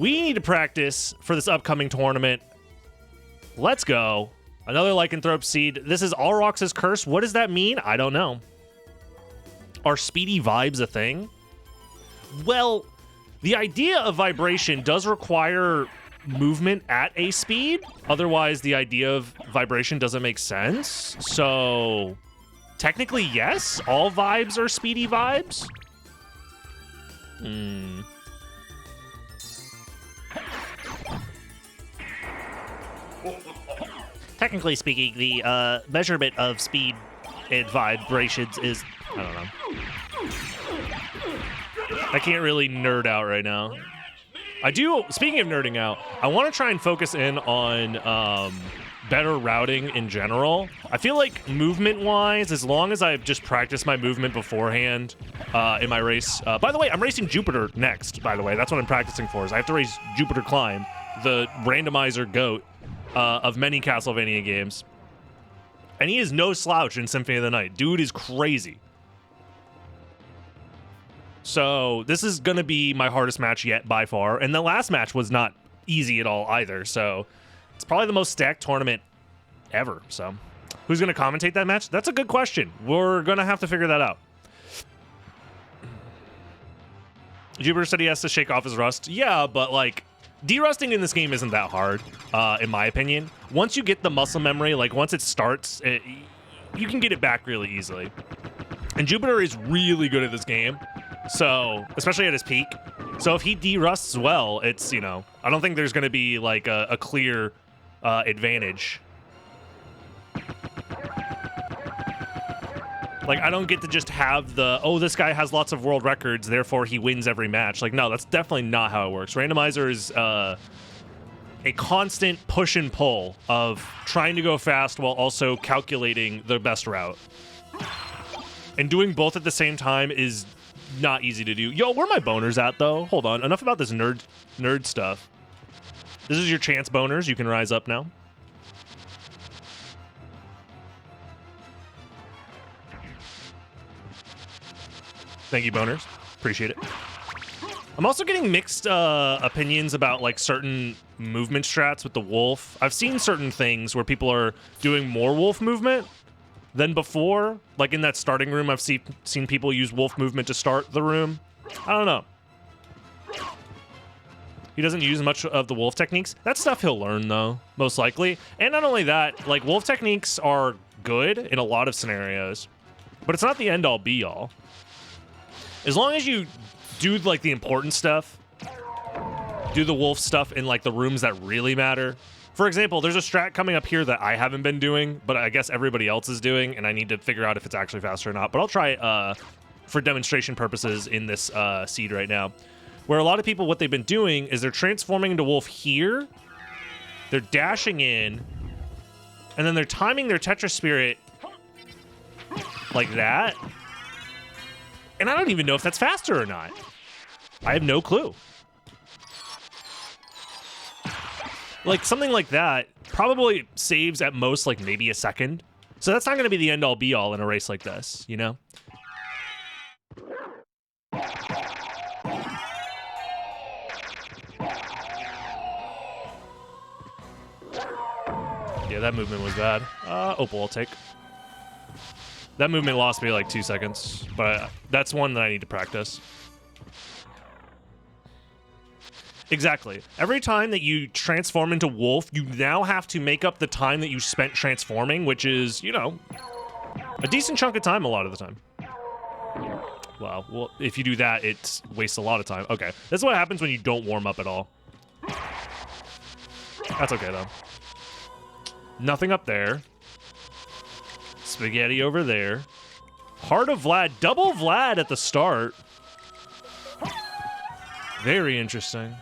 We need to practice for this upcoming tournament. Let's go. Another Lycanthrope seed. This is Alrox's curse. What does that mean? I don't know. Are speedy vibes a thing? Well, the idea of vibration does require movement at a speed. Otherwise, the idea of vibration doesn't make sense. So, technically, yes. All vibes are speedy vibes. Technically speaking, the measurement of speed and vibrations is... I don't know. I can't really nerd out right now. I do, speaking of nerding out, I want to try and focus in on better routing in general. I feel like movement-wise, as long as I've just practiced my movement beforehand in my race. By the way, I'm racing Jupiter next, by the way. That's what I'm practicing for, is I have to race Jupiter Climb, the randomizer GOAT of many Castlevania games. And he is no slouch in Symphony of the Night. Dude is crazy. So this is going to be my hardest match yet by far. And the last match was not easy at all either. So it's probably the most stacked tournament ever. So who's going to commentate that match? That's a good question. We're going to have to figure that out. Jupiter said he has to shake off his rust. Yeah, but like derusting in this game isn't that hard, in my opinion. Once you get the muscle memory, like once it starts, you can get it back really easily. And Jupiter is really good at this game. So, especially at his peak. So if he derusts well, it's, you know, I don't think there's going to be like a clear advantage. Like, I don't get to just have the, oh, this guy has lots of world records, therefore he wins every match. Like, no, that's definitely not how it works. Randomizer is a constant push and pull of trying to go fast while also calculating the best route. And doing both at the same time is not easy to do. Yo, where are my boners at, though? Hold on. Enough about this nerd stuff. This is your chance boners. You can rise up now. Thank you, boners. Appreciate it. I'm also getting mixed opinions about like certain movement strats with the wolf. I've seen certain things where people are doing more wolf movement than before. Like in that starting room, I've seen people use wolf movement to start the room. I don't know. He doesn't use much of the wolf techniques. That's stuff he'll learn, though, most likely. And not only that, like, wolf techniques are good in a lot of scenarios, but it's not the end-all, be-all. As long as you do, like, the important stuff, do the wolf stuff in, like, the rooms that really matter. For example, there's a strat coming up here that I haven't been doing, but I guess everybody else is doing, and I need to figure out if it's actually faster or not. But I'll try for demonstration purposes in this seed right now, where a lot of people, what they've been doing is they're transforming into wolf here, they're dashing in, and then they're timing their Tetra Spirit like that. And I don't even know if that's faster or not. I have no clue. Like, something like that probably saves at most, like, maybe a second. So that's not going to be the end-all, be-all in a race like this, you know? Yeah, that movement was bad. Opal, I'll take. That movement lost me like 2 seconds, but that's one that I need to practice. Exactly. Every time that you transform into wolf, you now have to make up the time that you spent transforming, which is, you know, a decent chunk of time a lot of the time. Wow. Well, if you do that, it wastes a lot of time. Okay. This is what happens when you don't warm up at all. That's okay, though. Nothing up there. Spaghetti over there. Heart of Vlad. Double Vlad at the start. Very interesting.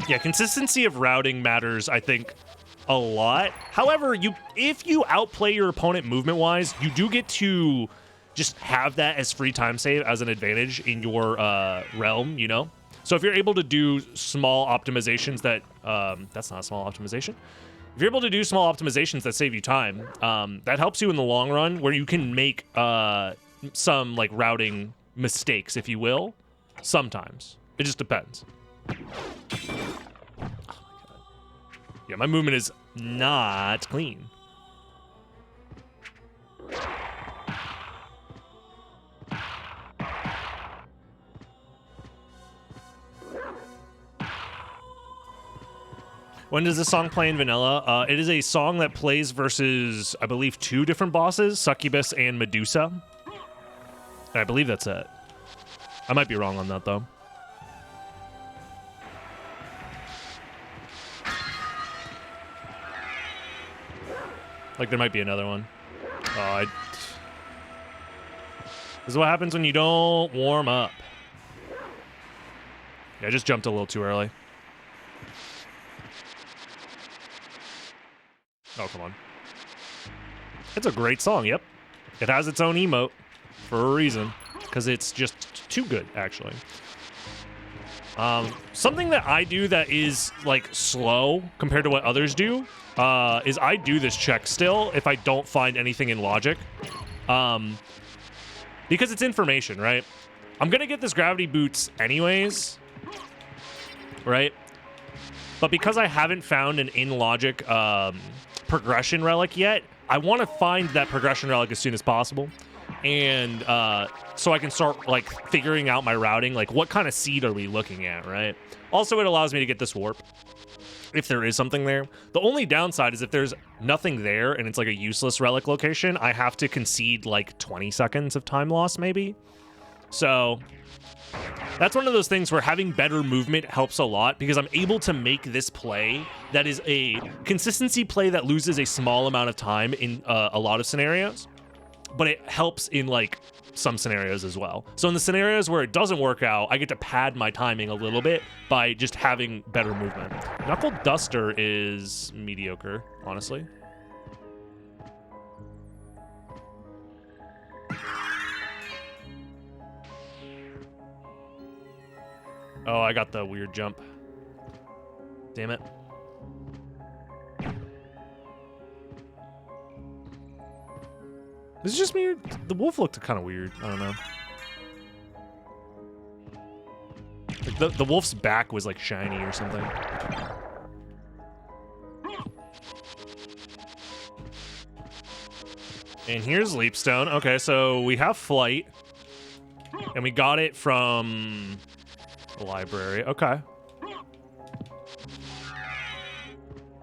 Yeah, consistency of routing matters, I think, a lot. However, if you outplay your opponent movement-wise, you do get to just have that as free time save as an advantage in your realm, you know? So if you're able to do small optimizations that... that's not a small optimization. If you're able to do small optimizations that save you time, that helps you in the long run, where you can make some, like, routing mistakes, if you will, sometimes. It just depends. Oh my God. Yeah, my movement is not clean. When does this song play in vanilla? It is a song that plays versus, I believe, 2 different bosses, Succubus and Medusa. I believe that's it. I might be wrong on that, though. Like, there might be another one. Oh, this is what happens when you don't warm up. Yeah, I just jumped a little too early. Oh, come on. It's a great song, yep. It has its own emote for a reason, because it's just too good, actually. Something that I do that is, like, slow compared to what others do is I do this check still if I don't find anything in logic. Because it's information, right? I'm going to get this gravity boots anyways, right? But because I haven't found an in-logic progression relic yet, I want to find that progression relic as soon as possible. And so I can start, like, figuring out my routing, like, what kind of seed are we looking at, right? Also, it allows me to get this warp, if there is something there. The only downside is if there's nothing there and it's, like, a useless relic location, I have to concede, like, 20 seconds of time loss, maybe. So that's one of those things where having better movement helps a lot, because I'm able to make this play that is a consistency play that loses a small amount of time in a lot of scenarios, but it helps in, like, some scenarios as well. So in the scenarios where it doesn't work out, I get to pad my timing a little bit by just having better movement. Knuckle Duster is mediocre, honestly. Oh, I got the weird jump. Damn it. This is just me. The wolf looked kind of weird. I don't know. Like the wolf's back was like shiny or something. And here's Leapstone. Okay, so we have flight. And we got it from the library. Okay.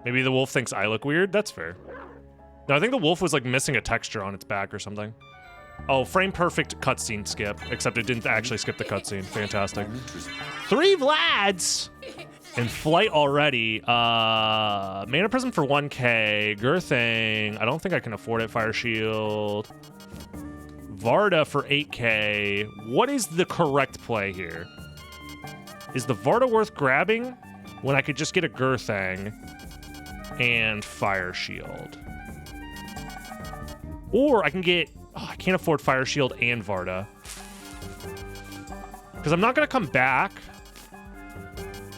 Maybe the wolf thinks I look weird. That's fair. No, I think the wolf was like missing a texture on its back or something. Oh, frame perfect cutscene skip, except it didn't actually skip the cutscene. Fantastic. 3 Vlads! And flight already. Mana Prism for 1k. Girthing. I don't think I can afford it. Fire Shield. Varda for 8k. What is the correct play here? Is the Varda worth grabbing when I could just get a Girthing and Fire Shield? Or I can get... Oh, I can't afford Fire Shield and Varda. Because I'm not going to come back.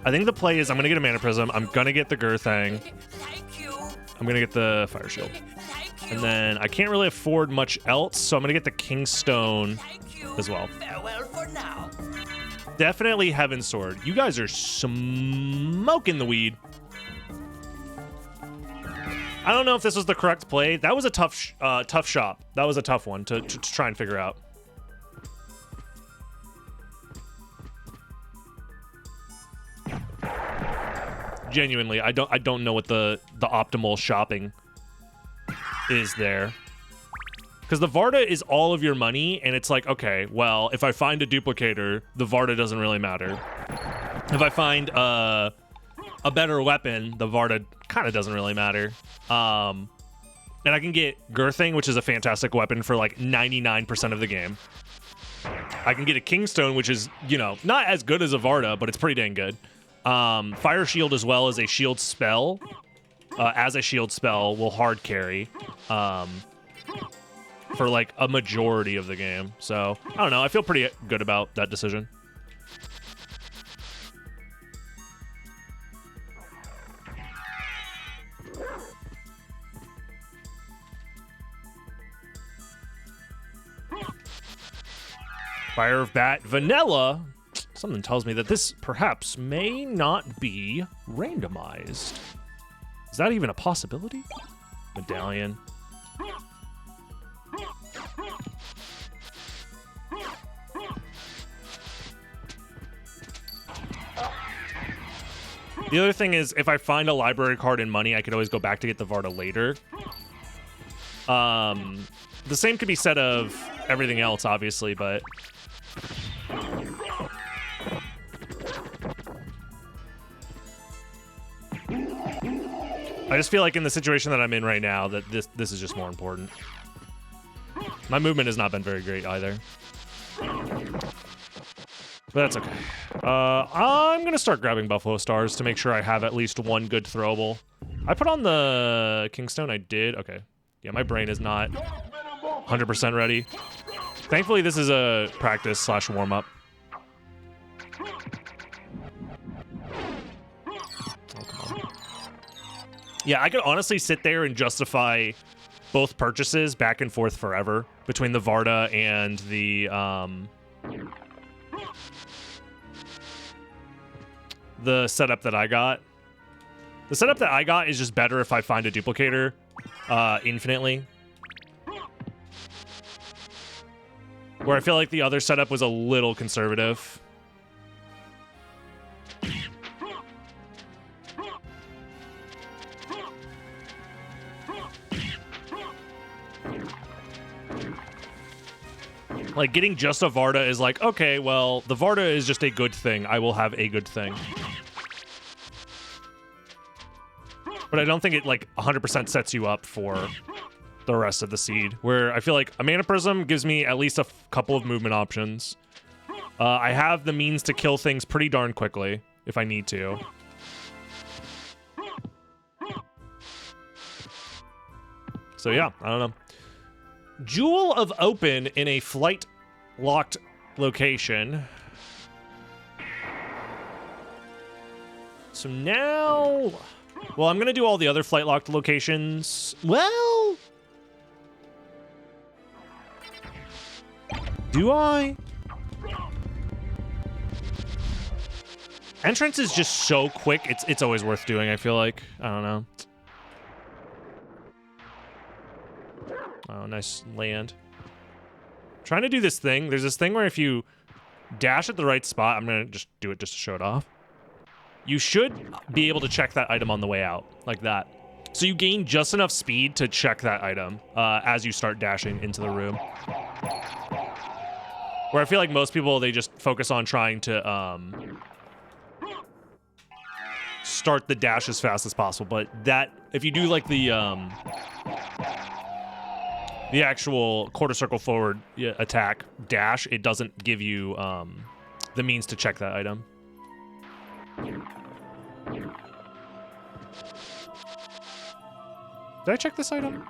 I think the play is I'm going to get a Mana Prism. I'm going to get the Girthing. I'm going to get the Fire Shield. And then I can't really afford much else, so I'm going to get the Kingstone as well. Farewell for now. Definitely Heaven Sword. You guys are smoking the weed. I don't know if this was the correct play. That was a tough shot. That was a tough one to try and figure out. Genuinely, I don't know what the optimal shopping is there. Because the Varda is all of your money, and it's like, okay, well, if I find a duplicator, the Varda doesn't really matter. If I find a better weapon, the Varda kind of doesn't really matter. And I can get Girthing, which is a fantastic weapon for like 99% of the game. I can get a Kingstone, which is, you know, not as good as a Varda, but it's pretty dang good. Fire Shield as well as a shield spell. As a shield spell will hard carry. For like a majority of the game. So, I don't know. I feel pretty good about that decision. Fire of Bat Vanilla. Something tells me that this perhaps may not be randomized. Is that even a possibility? Medallion. The other thing is, if I find a library card and money, I could always go back to get the Varda later. The same could be said of everything else, obviously, but... I just feel like in the situation that I'm in right now, that this is just more important. My movement has not been very great either. But that's okay. I'm going to start grabbing Buffalo Stars to make sure I have at least one good throwable. I put on the Kingstone. I did. Okay. Yeah, my brain is not 100% ready. Thankfully, this is a practice / warm-up. Oh, come on. Yeah, I could honestly sit there and justify both purchases back and forth forever between the Varda and the setup that I got. The setup that I got is just better if I find a duplicator infinitely. Where I feel like the other setup was a little conservative. Like, getting just a Varda is like, okay, well, the Varda is just a good thing. I will have a good thing. But I don't think it, like, 100% sets you up for the rest of the seed. Where I feel like a Mana Prism gives me at least a couple of movement options. I have the means to kill things pretty darn quickly, if I need to. So, yeah, I don't know. Jewel of Open in a flight-locked location. So now... Well, I'm going to do all the other flight-locked locations. Well... Do I? Entrance is just so quick. It's always worth doing, I feel like. I don't know. Oh, nice land. Trying to do this thing. There's this thing where if you dash at the right spot, I'm going to just do it just to show it off. You should be able to check that item on the way out, like that. So you gain just enough speed to check that item as you start dashing into the room. Where I feel like most people, they just focus on trying to start the dash as fast as possible. But that, if you do like the actual quarter circle forward attack dash, it doesn't give you the means to check that item. Did I check this item?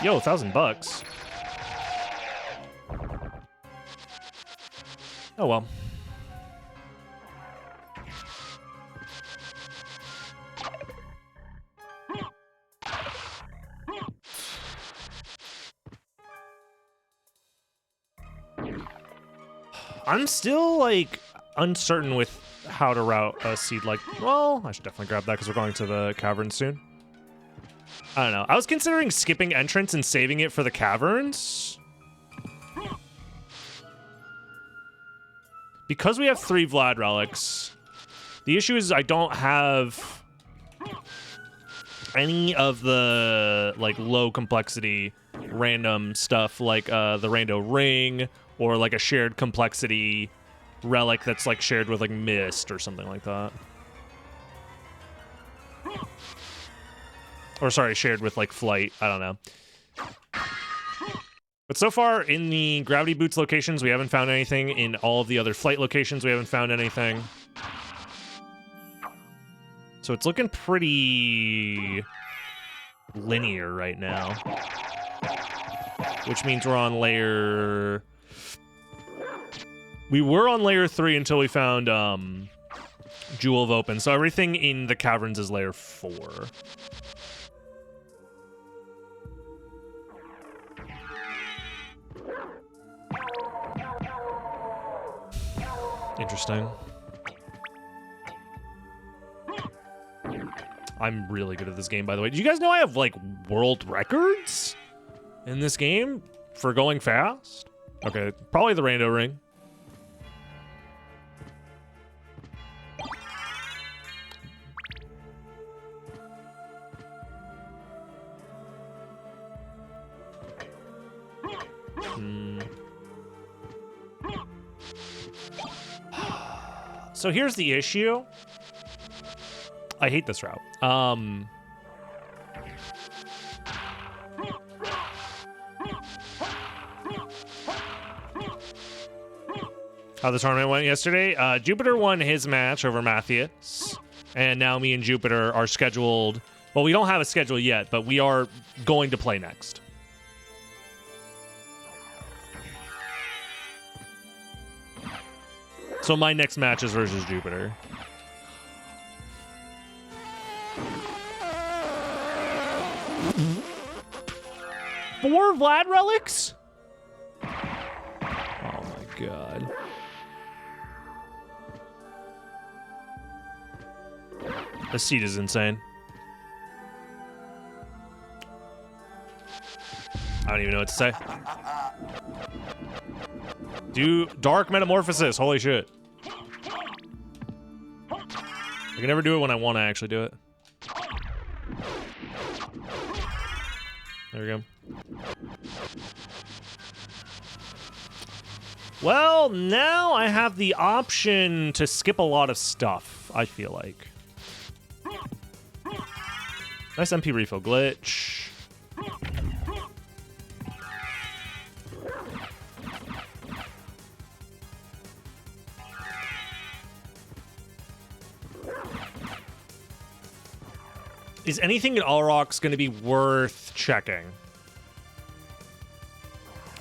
Yo, $1,000. Oh well. I'm still, like, uncertain with how to route a seed like... Well, I should definitely grab that because we're going to the caverns soon. I don't know. I was considering skipping entrance and saving it for the caverns. Because we have 3 Vlad relics, the issue is I don't have any of the, like, low complexity random stuff like the rando ring or like a shared complexity relic that's like shared with like mist or something like that. Or sorry, shared with like flight. I don't know. But so far in the gravity boots locations, we haven't found anything. In all of the other flight locations, we haven't found anything. So it's looking pretty linear right now. Which means we're on layer... We were on layer 3 until we found Jewel of Open. So everything in the caverns is layer 4. Interesting. I'm really good at this game, by the way. Do you guys know I have, like, world records in this game for going fast? Okay, probably the rando ring. So here's the issue. I hate this route. How the tournament went yesterday. Jupiter won his match over Matthias, and now me and Jupiter are scheduled. Well, we don't have a schedule yet, but we are going to play next. So my next match is versus Jupiter. Four Vlad relics? Oh my god. The seat is insane. I don't even know what to say. Do Dark Metamorphosis. Holy shit. I can never do it when I want to actually do it. There we go. Well, now I have the option to skip a lot of stuff, I feel like. Nice MP refill glitch. Is anything in Allrox going to be worth checking?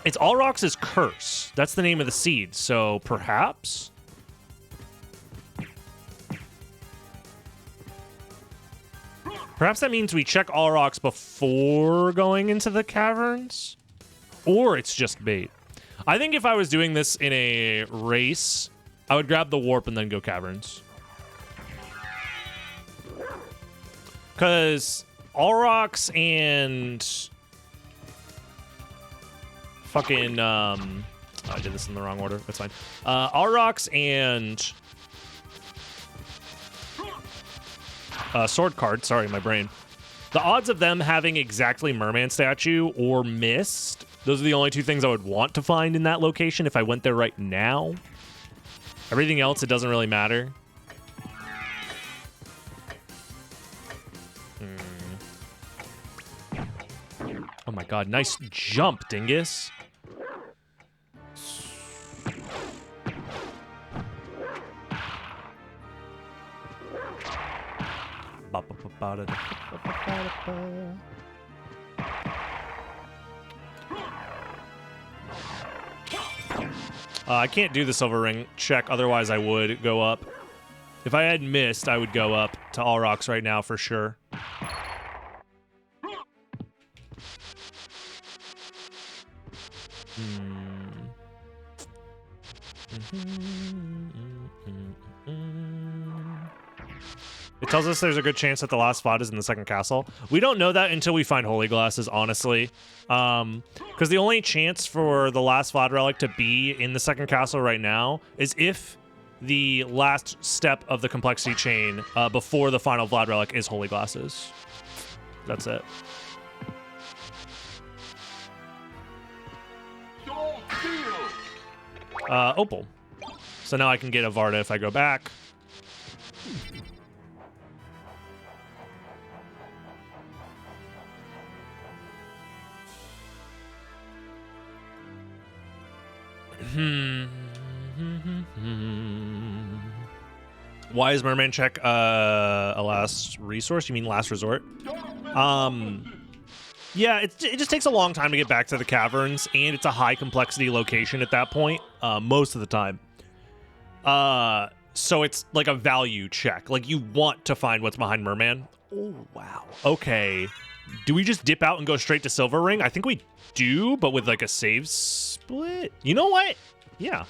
It's Allrox's curse. That's the name of the seed, so perhaps? Perhaps that means we check Allrox before going into the caverns? Or it's just bait. I think if I was doing this in a race, I would grab the warp and then go caverns. Because Allrox and fucking I did this in the wrong order. That's fine. Allrox and Sword Card. Sorry, my brain. The odds of them having exactly Merman statue or Mist, those are the only two things I would want to find in that location if I went there right now. Everything else, it doesn't really matter. Oh my god, nice jump, dingus. I can't do the silver ring check, otherwise I would go up. If I had missed, I would go up to Allrox right now for sure. It tells us there's a good chance that the last VOD is in the second castle. We don't know that until we find holy glasses, honestly. Because the only chance for the last VOD relic to be in the second castle right now is if the last step of the complexity chain before the final VOD relic is holy glasses. That's it. Opal. So now I can get a Varda if I go back. Why is Merman check a last resource? You mean last resort? Yeah, it just takes a long time to get back to the caverns, and it's a high complexity location at that point, most of the time. So it's like a value check. Like, you want to find what's behind Merman. Oh, wow. Okay. Do we just dip out and go straight to Silver Ring? I think we do, but with like a save split. You know what? Yeah.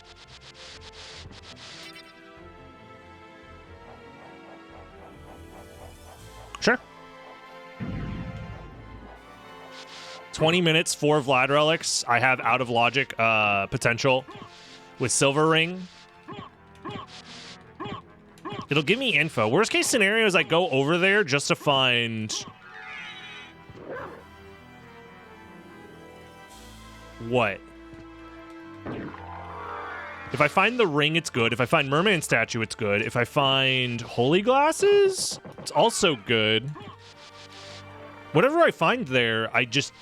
20 minutes, 4 Vlad relics. I have out of logic potential with Silver Ring. It'll give me info. Worst case scenario is I go over there just to find... What? If I find the ring, it's good. If I find Merman statue, it's good. If I find holy glasses, it's also good. Whatever I find there, I just...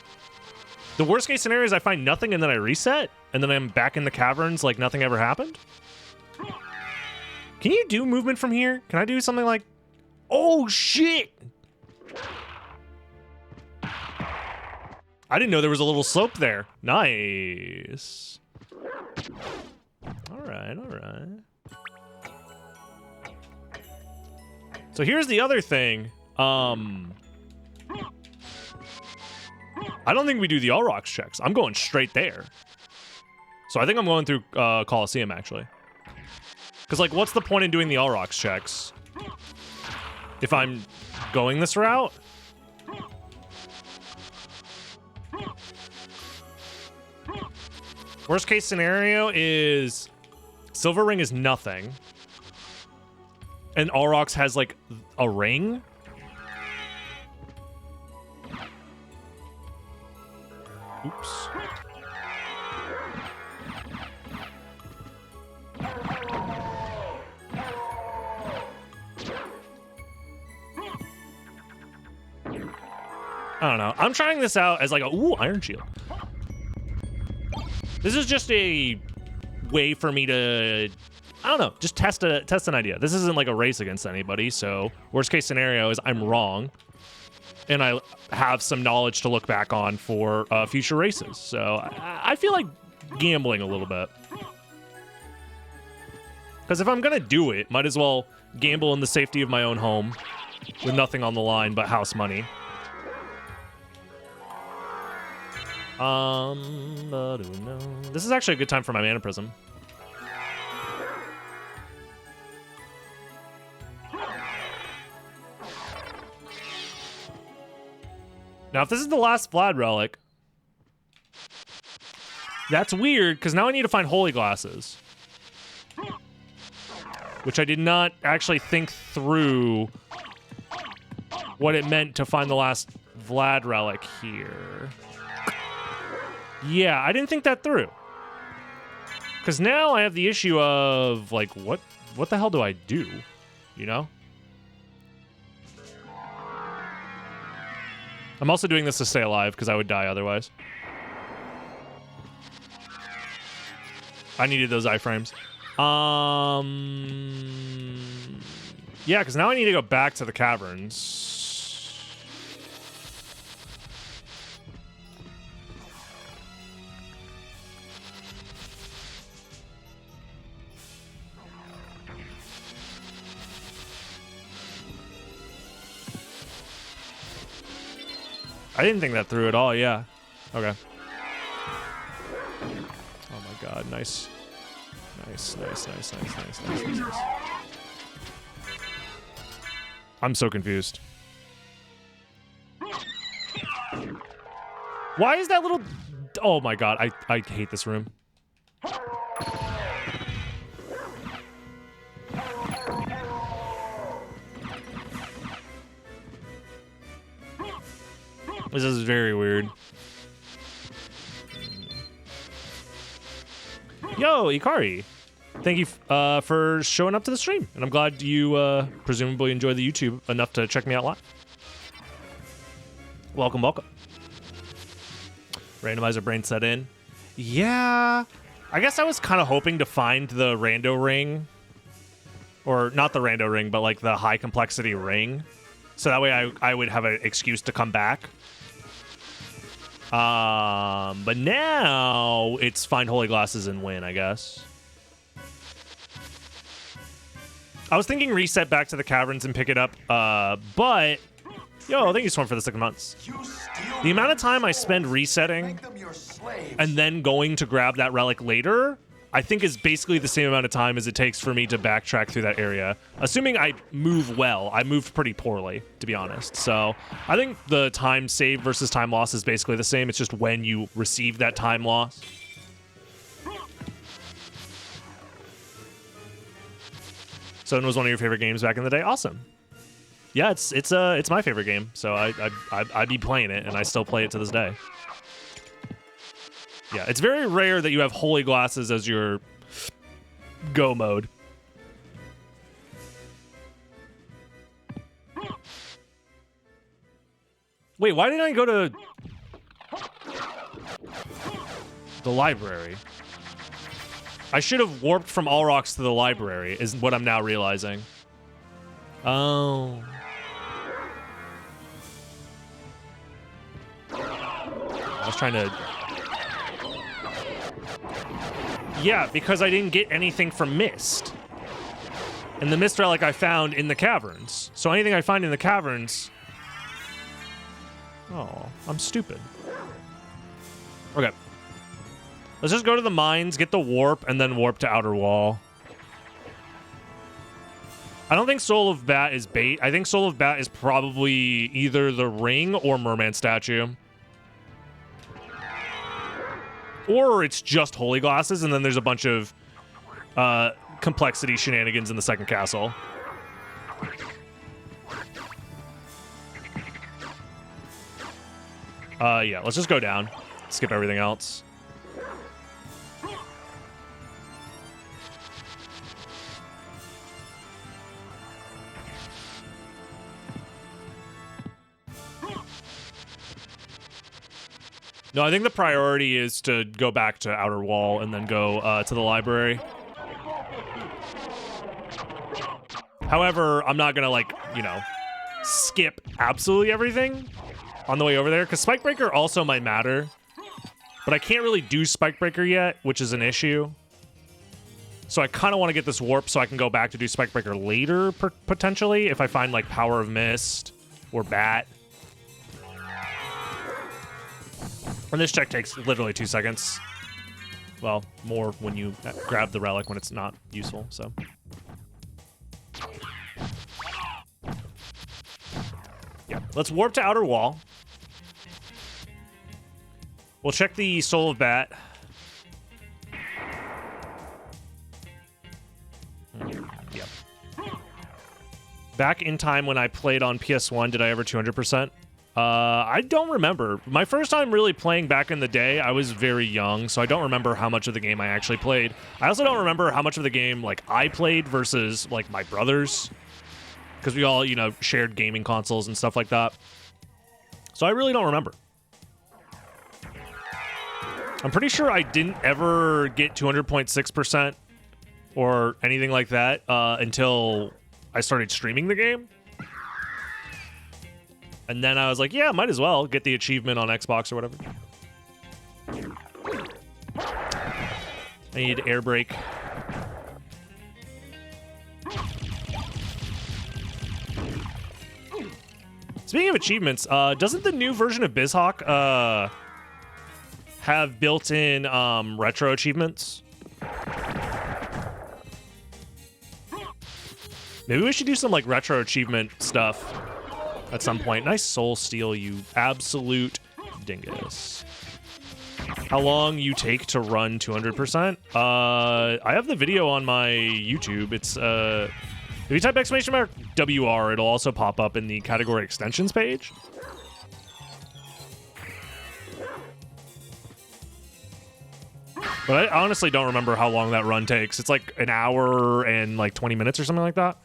The worst case scenario is I find nothing and then I reset, and then I'm back in the caverns like nothing ever happened. Can you do movement from here? Can I do something like... Oh, shit! I didn't know there was a little slope there. Nice. All right, all right. So here's the other thing. I don't think we do the All Rocks checks. I'm going straight there. So I think I'm going through Coliseum, actually. Because, like, what's the point in doing the All Rocks checks if I'm going this route? Worst case scenario is Silver Ring is nothing. And All Rocks has, like, a ring? Oops. I don't know. I'm trying this out as like a, ooh, Iron Shield. This is just a way for me to, I don't know, just test an idea. This isn't like a race against anybody, so worst case scenario is I'm wrong, and I have some knowledge to look back on for future races. So I feel like gambling a little bit. Because if I'm gonna do it, might as well gamble in the safety of my own home with nothing on the line but house money. This is actually a good time for my Mana Prism. Now, if this is the last Vlad relic, that's weird, because now I need to find Holy Glasses. Which I did not actually think through what it meant to find the last Vlad relic here. Yeah, I didn't think that through. Because now I have the issue of, like, what the hell do I do? You know? I'm also doing this to stay alive, because I would die otherwise. I needed those iframes. Yeah, because now I need to go back to the caverns. I didn't think that through at all, yeah. Okay. Oh my god, nice. Nice. I'm so confused. Why is that little... Oh my god, I hate this room. This is very weird. Yo, Ikari. Thank you for showing up to the stream. And I'm glad you presumably enjoy the YouTube enough to check me out live. Welcome, welcome. Randomizer brain set in. Yeah. I guess I was kind of hoping to find the rando ring. Or not the rando ring, but like the high complexity ring. So that way I would have an excuse to come back. But now it's find holy glasses and win, I guess. I was thinking reset back to the caverns and pick it up, but yo, thank you, Storm, for the 6 months. The amount of time I spend resetting and then going to grab that relic later I think is basically the same amount of time as it takes for me to backtrack through that area. Assuming I move well. I moved pretty poorly, to be honest. So I think the time save versus time loss is basically the same. It's just when you receive that time loss. SotN was one of your favorite games back in the day. Awesome. Yeah, it's my favorite game. So I'd be playing it, and I still play it to this day. Yeah, it's very rare that you have holy glasses as your go mode. Wait, why didn't I go to the library? I should have warped from All Rocks to the library, is what I'm now realizing. Oh. I was trying to... Yeah, because I didn't get anything from Mist. And the Mist relic I found in the caverns. So anything I find in the caverns... Oh, I'm stupid. Okay. Let's just go to the mines, get the warp, and then warp to Outer Wall. I don't think Soul of Bat is bait. I think Soul of Bat is probably either the ring or Merman statue. Or it's just holy glasses, and then there's a bunch of complexity shenanigans in the second castle. Yeah, let's just go down. Skip everything else. No, I think the priority is to go back to Outer Wall and then go to the library. However, I'm not gonna, like, you know, skip absolutely everything on the way over there, because Spikebreaker also might matter. But I can't really do Spikebreaker yet, which is an issue. So I kind of want to get this warp so I can go back to do Spikebreaker later, potentially, if I find, like, Power of Mist or Bat. And this check takes literally 2 seconds. Well, more when you grab the relic when it's not useful, so. Yeah, let's warp to Outer Wall. We'll check the Soul of Bat. Yep. Back in time when I played on PS1, did I ever 200%? I don't remember. My first time really playing back in the day, I was very young, so I don't remember how much of the game I actually played. I also don't remember how much of the game, like, I played versus, like, my brothers. Because we all, you know, shared gaming consoles and stuff like that. So I really don't remember. I'm pretty sure I didn't ever get 200.6% or anything like that until I started streaming the game. And then I was like, yeah, might as well get the achievement on Xbox or whatever. I need air brake. Speaking of achievements, doesn't the new version of BizHawk have built-in retro achievements? Maybe we should do some, like, retro achievement stuff at some point. Nice soul steal, you absolute dingus. How long you take to run 200%? I have the video on my YouTube. It's if you type !WR, it'll also pop up in the category extensions page. But I honestly don't remember how long that run takes. It's like an hour and like 20 minutes or something like that.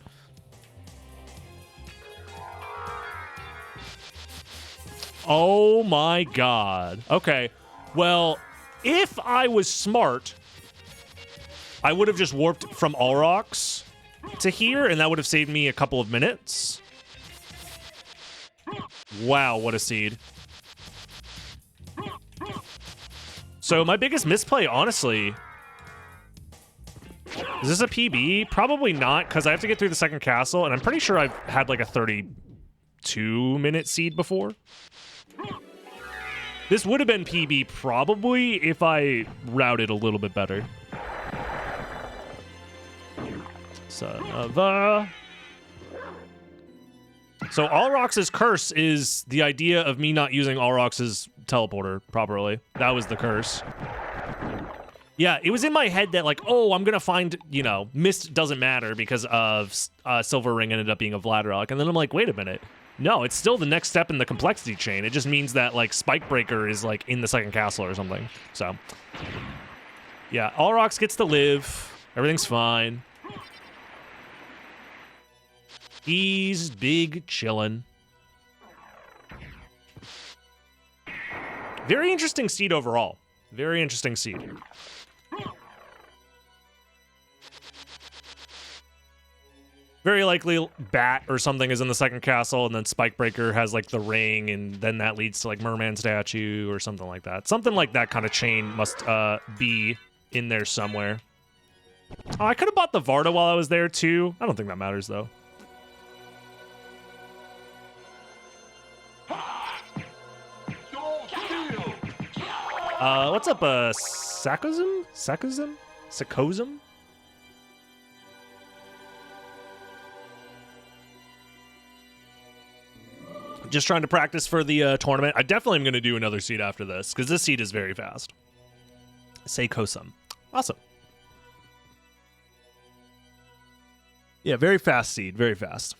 Oh my god. Okay. Well, if I was smart, I would have just warped from All Rocks to here, and that would have saved me a couple of minutes. Wow, what a seed. So my biggest misplay, honestly... Is this a PB? Probably not, because I have to get through the second castle, and I'm pretty sure I've had like a 32-minute seed before. This would have been PB probably if I routed a little bit better. Son of a... So Alrox's curse is the idea of me not using Alrox's teleporter properly. That was the curse. Yeah, it was in my head that, like, oh, I'm going to find, you know, Mist doesn't matter because of Silver Ring ended up being a Vlad relic. And then I'm like, wait a minute. No, it's still the next step in the complexity chain. It just means that, like, Spike Breaker is, like, in the second castle or something. So, yeah, Alrox gets to live. Everything's fine. He's big chillin'. Very interesting seed overall. Very interesting seed. Very likely Bat or something is in the second castle, and then Spikebreaker has, like, the ring, and then that leads to, like, Merman Statue or something like that. Something like that kind of chain must be in there somewhere. Oh, I could have bought the Varda while I was there, too. I don't think that matters, though. What's up, Sakosm? Sakosm? Sakosm? Just trying to practice for the tournament. I definitely am going to do another seed after this, because this seed is very fast. Sakosum. Awesome. Yeah, very fast seed. Very fast.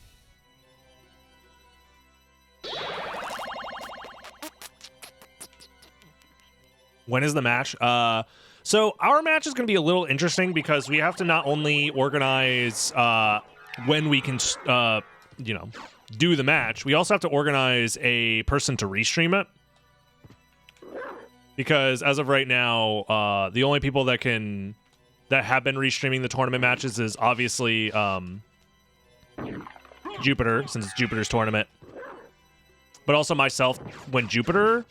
When is the match? So our match is going to be a little interesting because we have to not only organize when we can, you know, do the match, we also have to organize a person to restream it. Because as of right now, the only people that have been restreaming the tournament matches is obviously Jupiter, since it's Jupiter's tournament. But also myself when Jupiter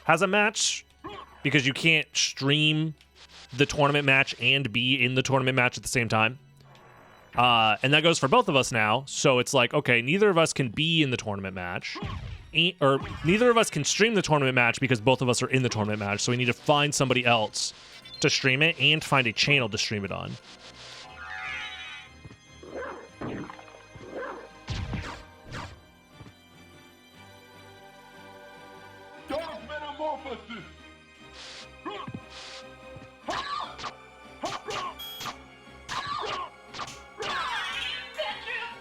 has a match, because you can't stream the tournament match and be in the tournament match at the same time. And that goes for both of us now. So it's like, okay, neither of us can be in the tournament match, or neither of us can stream the tournament match because both of us are in the tournament match. So we need to find somebody else to stream it and find a channel to stream it on.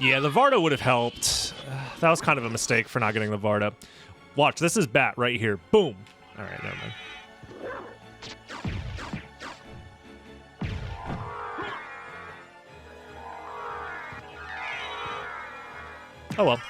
Yeah, the Varda would have helped. That was kind of a mistake for not getting the Varda. Watch, this is Bat right here. Boom. All right, never mind. Oh well.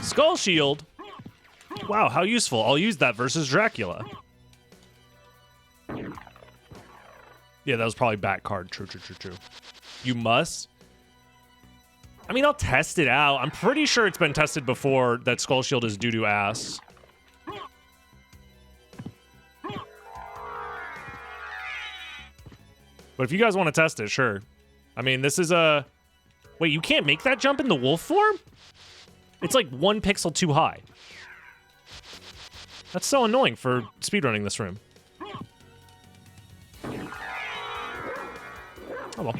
Skull Shield. Wow, how useful. I'll use that versus Dracula. Yeah, that was probably Bat card. True. You must. I mean, I'll test it out. I'm pretty sure it's been tested before that Skull Shield is doo-doo ass. But if you guys want to test it, sure. I mean, this is a... Wait, you can't make that jump in the wolf form? It's like 1 pixel too high. That's so annoying for speedrunning this room. Oh well.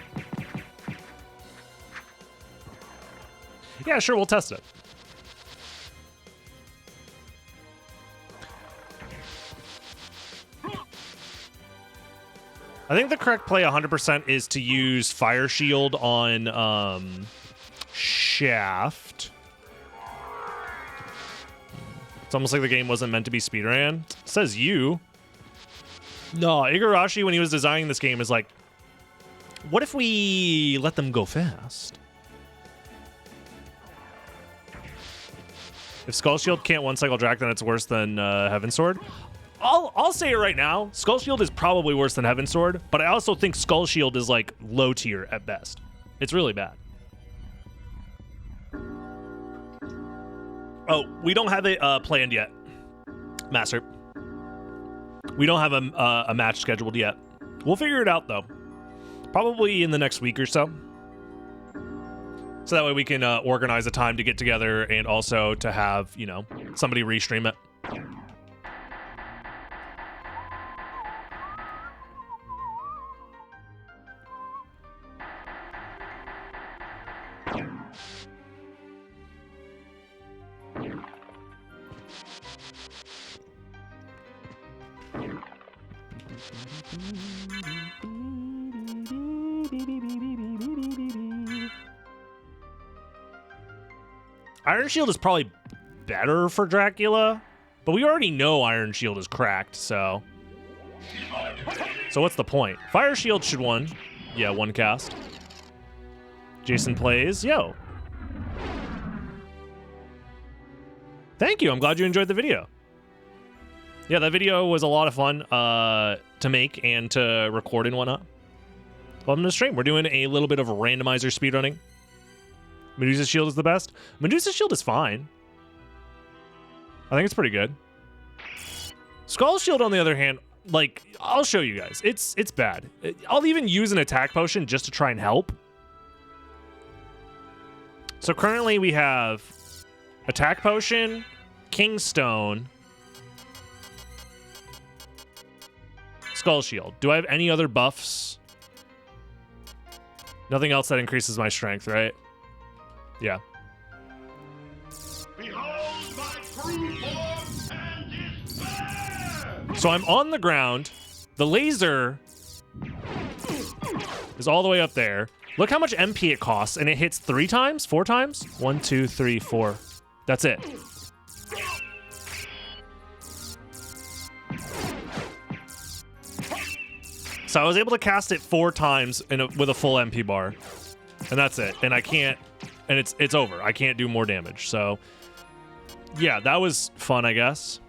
Yeah, sure, we'll test it. I think the correct play 100% is to use Fire Shield on Shaft. It's almost like the game wasn't meant to be speedrun. Says you. No, Igarashi, when he was designing this game, is like, what if we let them go fast? If Skull Shield can't one-cycle Drac, then it's worse than Heaven Sword. I'll say it right now. Skull Shield is probably worse than Heaven Sword, but I also think Skull Shield is, like, low tier at best. It's really bad. Oh, we don't have it planned yet, Master. We don't have a match scheduled yet. We'll figure it out, though. Probably in the next week or so. So that way we can organize a time to get together and also to have, you know, somebody restream it. Iron Shield is probably better for Dracula, but we already know Iron Shield is cracked, so what's the point? Fire Shield should one. Yeah, one cast. Jason plays. Yo. Thank you. I'm glad you enjoyed the video. Yeah, that video was a lot of fun to make and to record and whatnot. Welcome to the stream. We're doing a little bit of randomizer speedrunning. Medusa's Shield is the best. Medusa's Shield is fine. I think it's pretty good. Skull's Shield, on the other hand, like, I'll show you guys. It's bad. I'll even use an attack potion just to try and help. So currently we have attack potion, Kingstone, Skull Shield. Do I have any other buffs? Nothing else that increases my strength, right? Yeah. Behold my true form and despair! So I'm on the ground. The laser is all the way up there. Look how much MP it costs, and it hits 3 times? 4 times? 1, 2, 3, 4. That's it. So I was able to cast it 4 times with a full MP bar. And that's it. And I can't... And it's over. I can't do more damage. So, yeah, that was fun, I guess.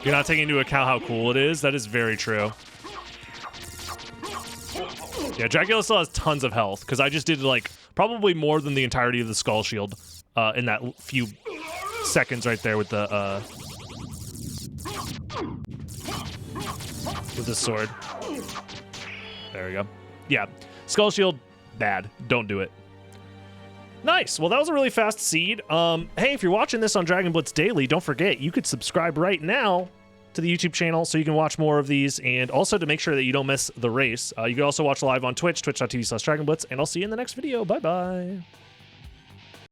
You're not taking into account how cool it is. That is very true. Yeah, Dracula still has tons of health, because I just did, like, probably more than the entirety of the Skull Shield in that few seconds right there with the sword. There we go. Yeah, Skull Shield, bad. Don't do it. Nice. Well, that was a really fast seed. Hey, if you're watching this on Dragon Blitz Daily, don't forget, you could subscribe right now to the YouTube channel so you can watch more of these, and also to make sure that you don't miss the race. You can also watch live on Twitch, twitch.tv/DragonBlitz, and I'll see you in the next video. Bye-bye.